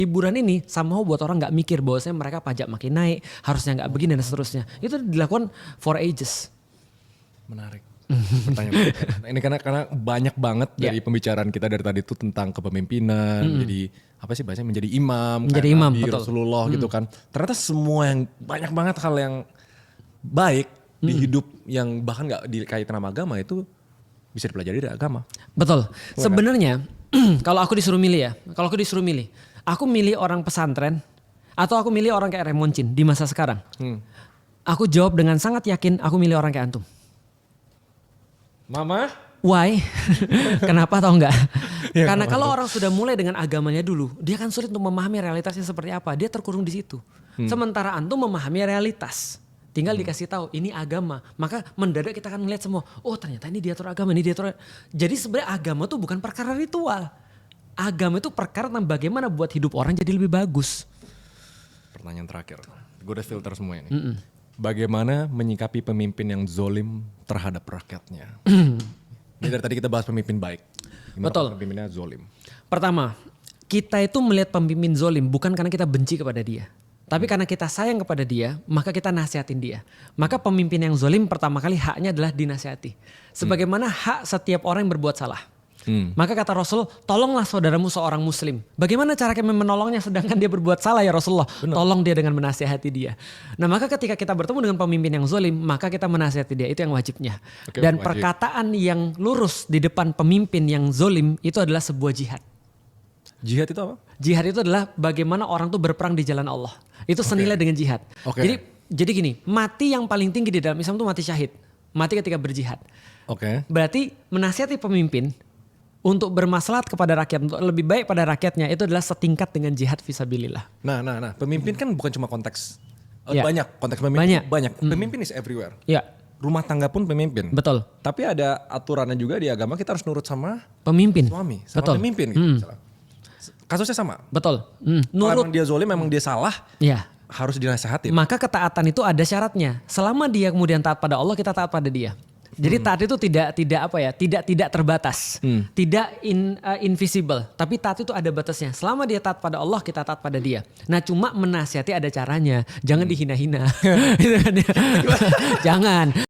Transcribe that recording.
Hiburan ini somehow buat orang nggak mikir bahwasanya mereka pajak makin naik, harusnya nggak begini dan seterusnya. Itu dilakukan for ages. Menarik. Pertanyaan. Ini karena banyak banget dari pembicaraan kita dari tadi itu tentang kepemimpinan, menjadi apa sih bahasanya, menjadi imam, Menjadi kayak imam, Nabi, betul. Rasulullah gitu kan. Ternyata semua yang banyak banget hal yang baik di hidup yang bahkan nggak dikaitan sama agama itu bisa dipelajari dari agama. Betul. Sebenarnya kalau aku disuruh milih ya, aku milih orang pesantren atau aku milih orang kayak Raymond Chin di masa sekarang. Aku jawab dengan sangat yakin aku milih orang kayak antum. Mama? Why? Kenapa tau nggak? Ya, Karena kenapa kalau tuh? orang sudah mulai dengan agamanya dulu, dia kan sulit untuk memahami realitasnya seperti apa. Dia terkurung di situ. Sementara antum memahami realitas, tinggal dikasih tahu ini agama. Maka mendadak kita akan melihat semua. Oh ternyata ini diatur agama, ini diatur. Jadi sebenarnya agama tuh bukan perkara ritual. Agama itu perkara tentang bagaimana buat hidup orang jadi lebih bagus. Pertanyaan terakhir. Gue udah filter semua ini. Bagaimana menyikapi pemimpin yang zolim terhadap rakyatnya? Ini dari tadi kita bahas pemimpin baik. Gimana Betul. kalau pemimpinnya zolim? Pertama, kita itu melihat pemimpin zolim bukan karena kita benci kepada dia. Tapi karena kita sayang kepada dia, maka kita nasihatin dia. Maka pemimpin yang zolim pertama kali haknya adalah dinasihati. Sebagaimana hak setiap orang yang berbuat salah. Maka kata Rasul, tolonglah saudaramu seorang muslim. Bagaimana cara kami menolongnya sedangkan dia berbuat salah ya Rasulullah? Tolong dia dengan menasihati dia. Nah maka ketika kita bertemu dengan pemimpin yang zolim, maka kita menasihati dia. Itu yang wajibnya. Oke, Dan wajib. perkataan yang lurus di depan pemimpin yang zolim itu adalah sebuah jihad. Jihad itu apa? Jihad itu adalah bagaimana orang tuh berperang di jalan Allah. Itu senilai dengan jihad. Oke. Jadi gini, mati yang paling tinggi di dalam Islam itu mati syahid. Mati ketika berjihad. Oke. Berarti menasihati pemimpin untuk bermaslahat kepada rakyat, untuk lebih baik pada rakyatnya itu adalah setingkat dengan jihad fisabilillah. Nah, pemimpin kan bukan cuma konteks Ya. banyak konteks pemimpin Banyak. Pemimpin is everywhere. Ya, Rumah tangga pun pemimpin. betul. Tapi ada aturannya juga di agama, kita harus nurut sama Pemimpin. suami, sama Betul. pemimpin gitu. misalnya. Kasusnya sama. Betul. Kalau Nurut. emang dia zolim, memang dia salah, Ya. harus dinasehatin. Maka ketaatan itu ada syaratnya. Selama dia kemudian taat pada Allah, kita taat pada dia. Jadi taat itu tidak terbatas, tidak invisible, tapi taat itu ada batasnya. Selama dia taat pada Allah, kita taat pada dia. Nah cuma menasihati ada caranya, jangan dihina-hina, Gitu kan ya. Jangan.